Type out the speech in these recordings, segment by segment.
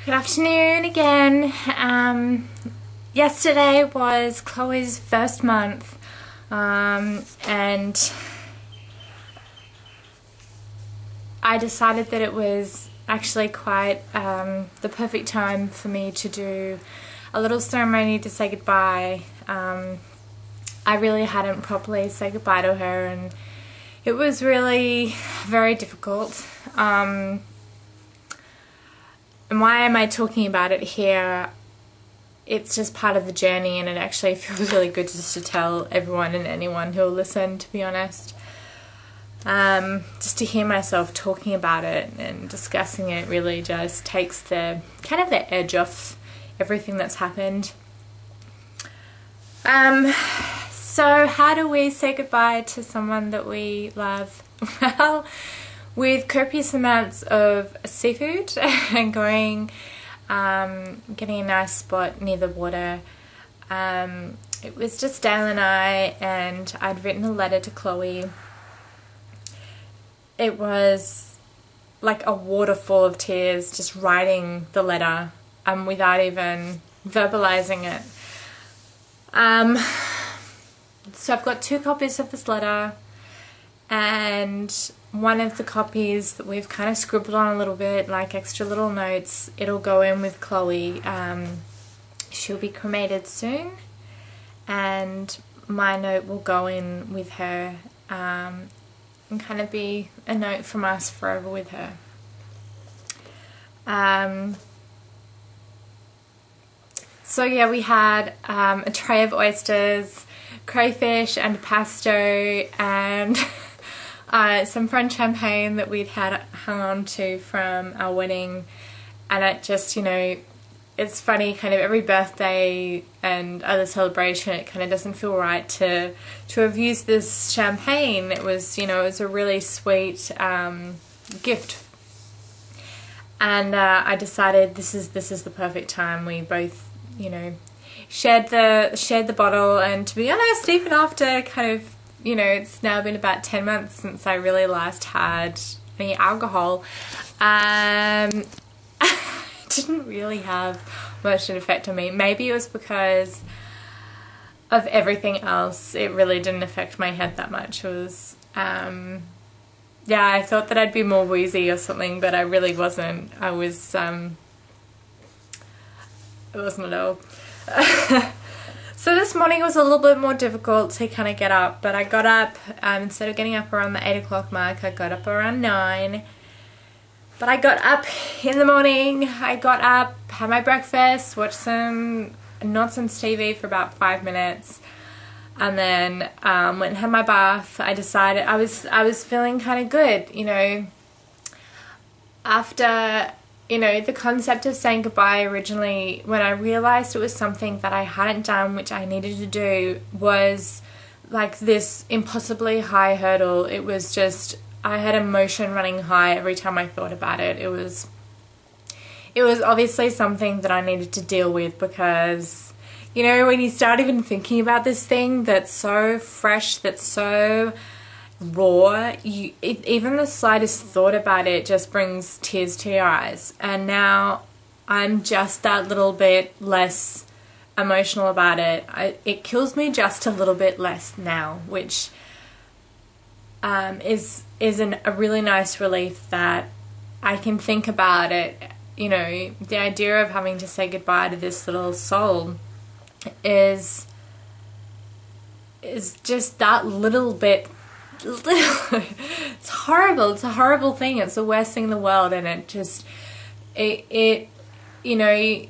Good afternoon again. Yesterday was Chloe's first month, and I decided that it was actually quite the perfect time for me to do a little ceremony to say goodbye. I really hadn't properly said goodbye to her, and it was really very difficult. And why am I talking about it here? It's just part of the journey, and it actually feels really good just to tell everyone and anyone who will listen, to be honest. Just to hear myself talking about it and discussing it really just takes the kind of the edge off everything that's happened. So how do we say goodbye to someone that we love? Well, with copious amounts of seafood and going, getting a nice spot near the water. It was just Dale and I, and I'd written a letter to Chloe. It was like a waterfall of tears, just writing the letter without even verbalizing it. So I've got 2 copies of this letter, and one of the copies that we've kind of scribbled on a little bit, like extra little notes, it'll go in with Chloe. She'll be cremated soon, and my note will go in with her, and kind of be a note from us forever with her. So yeah, we had a tray of oysters, crayfish and pesto, and some French champagne that we'd had hung on to from our wedding. And it just, you know, it's funny, kind of every birthday and other celebration, it kind of doesn't feel right to have used this champagne. It was, you know, it was a really sweet gift. And I decided this is the perfect time. We both, you know, shared the bottle, and to be honest, even after kind of, you know, it's now been about 10 months since I really last had any alcohol, it didn't really have much of an effect on me. Maybe it was because of everything else. It really didn't affect my head that much. It was, yeah, I thought that I'd be more woozy or something, but I really wasn't. I wasn't at all. So this morning was a little bit more difficult to kind of get up, but I got up, instead of getting up around the 8 o'clock mark, I got up around 9. But I got up in the morning, I got up, had my breakfast, watched some nonsense TV for about 5 minutes, and then went and had my bath. I decided I was feeling kind of good, you know, after, you know, the concept of saying goodbye originally, when I realized it was something that I hadn't done, which I needed to do, was like this impossibly high hurdle. It was just, I had emotion running high every time I thought about it. It was obviously something that I needed to deal with, because, you know, when you start even thinking about this thing that's so fresh, that's so raw, even the slightest thought about it just brings tears to your eyes. And now I'm just that little bit less emotional about it. It kills me just a little bit less now, which is a really nice relief that I can think about it. You know, the idea of having to say goodbye to this little soul is just that little bit. It's horrible. It's a horrible thing. It's the worst thing in the world, and it just, you know,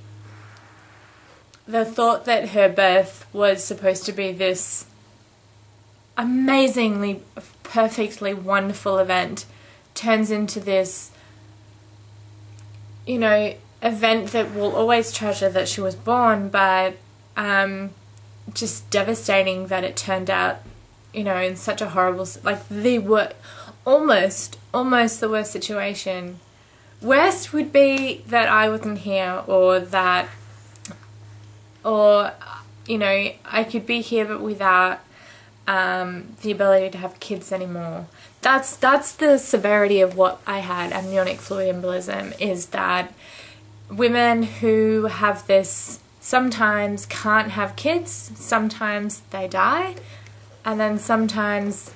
the thought that her birth was supposed to be this amazingly, perfectly wonderful event turns into this, you know, event that we'll always treasure that she was born, but just devastating that it turned out, you know, in such a horrible, like almost the worst situation. Worst would be that I wasn't here, or that, or, you know, I could be here but without the ability to have kids anymore. That's the severity of what I had, amniotic fluid embolism, is that women who have this sometimes can't have kids, sometimes they die, and then sometimes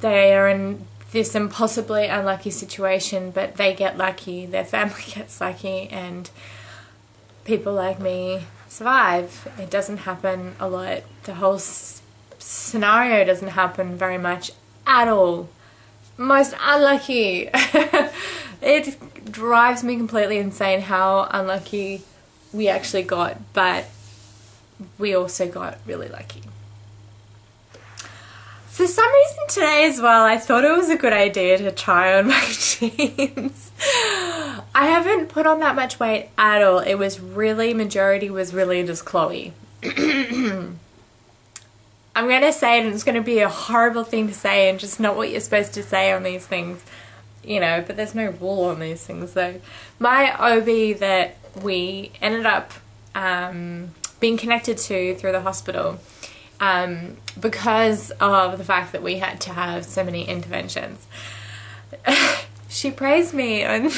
they are in this impossibly unlucky situation, but they get lucky, their family gets lucky, and people like me survive. It doesn't happen a lot. The whole scenario doesn't happen very much at all. Most unlucky. It drives me completely insane how unlucky we actually got, but we also got really lucky. For some reason today as well, I thought it was a good idea to try on my jeans. I haven't put on that much weight at all. It was really, majority was really just Chloe. I'm going to say it, and it's going to be a horrible thing to say and just not what you're supposed to say on these things, you know, but there's no rule on these things though. My OB that we ended up being connected to through the hospital, because of the fact that we had to have so many interventions, she praised me and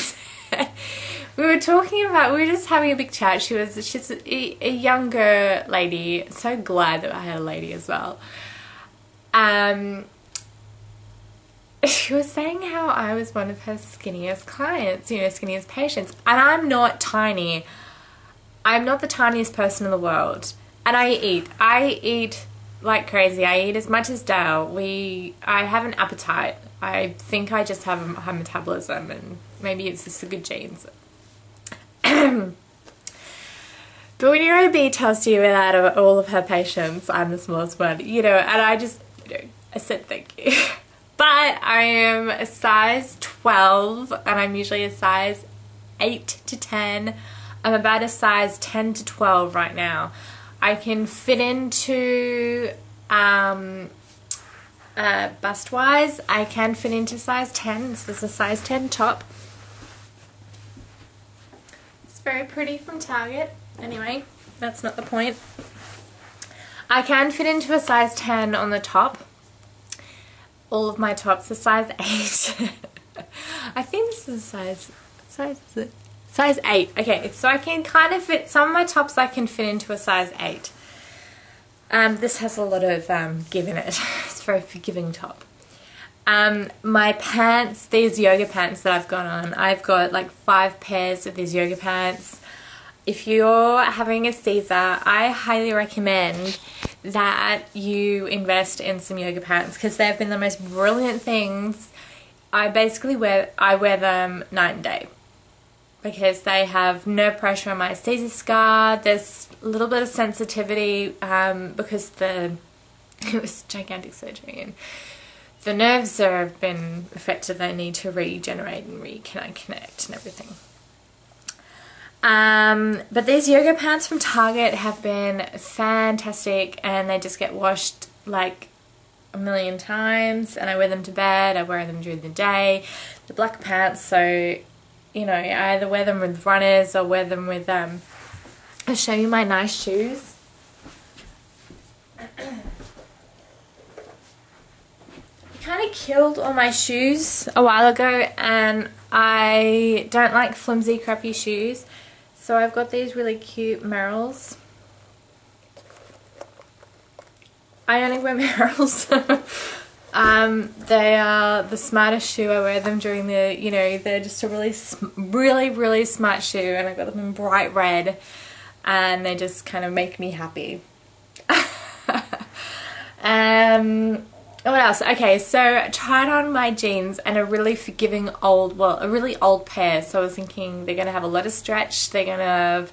we were talking about, we were just having a big chat. She's a younger lady. So glad that I had a lady as well. She was saying how I was one of her skinniest clients, you know, skinniest patients. And I'm not tiny. I'm not the tiniest person in the world. And I eat like crazy. I eat as much as Dale. I have an appetite. I think I just have a high metabolism, and maybe it's just the good genes. But when your OB tells you that out of all of her patients, I'm the smallest one, you know, and I just, you know, I said thank you. But I am a size 12, and I'm usually a size 8 to 10. I'm about a size 10 to 12 right now. I can fit into, bust-wise, I can fit into size 10. This is a size 10 top. It's very pretty from Target. Anyway, that's not the point. I can fit into a size 10 on the top. All of my tops are size 8. I think this is size 8. Okay, so I can kind of fit, some of my tops I can fit into a size 8. This has a lot of give in it. It's a very forgiving top. My pants, these yoga pants that I've got on, I've got like 5 pairs of these yoga pants. If you're having a Caesar, I highly recommend that you invest in some yoga pants, because they've been the most brilliant things. I wear them night and day, because they have no pressure on my Caesar scar. There's a little bit of sensitivity because it was gigantic surgery and the nerves have been affected. They need to regenerate and reconnect and everything. But these yoga pants from Target have been fantastic, and they just get washed like a million times, and I wear them to bed, I wear them during the day. The black pants, so you know, I either wear them with runners or wear them with I'll show you my nice shoes. I kind of killed all my shoes a while ago, and I don't like flimsy crappy shoes. So I've got these really cute Merrells. I only wear Merrells. They are the smartest shoe. I wear them during the, you know, they're just a really smart shoe, and I got them in bright red, and they just kind of make me happy. What else? Okay, so I tried on my jeans and a really forgiving a really old pair. So I was thinking they're going to have a lot of stretch. They're going to have,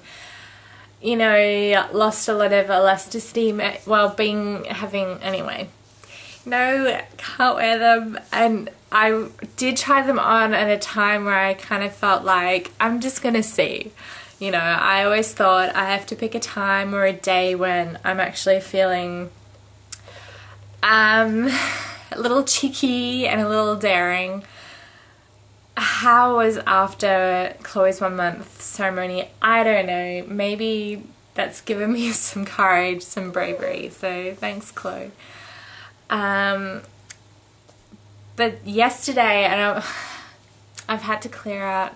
you know, lost a lot of elasticity while anyway. No, can't wear them. And I did try them on at a time where I kind of felt like I'm just going to see. You know, I always thought I have to pick a time or a day when I'm actually feeling a little cheeky and a little daring. How was after Chloe's 1 month ceremony? I don't know. Maybe that's given me some courage, some bravery. So thanks, Chloe. But yesterday, and I've had to clear out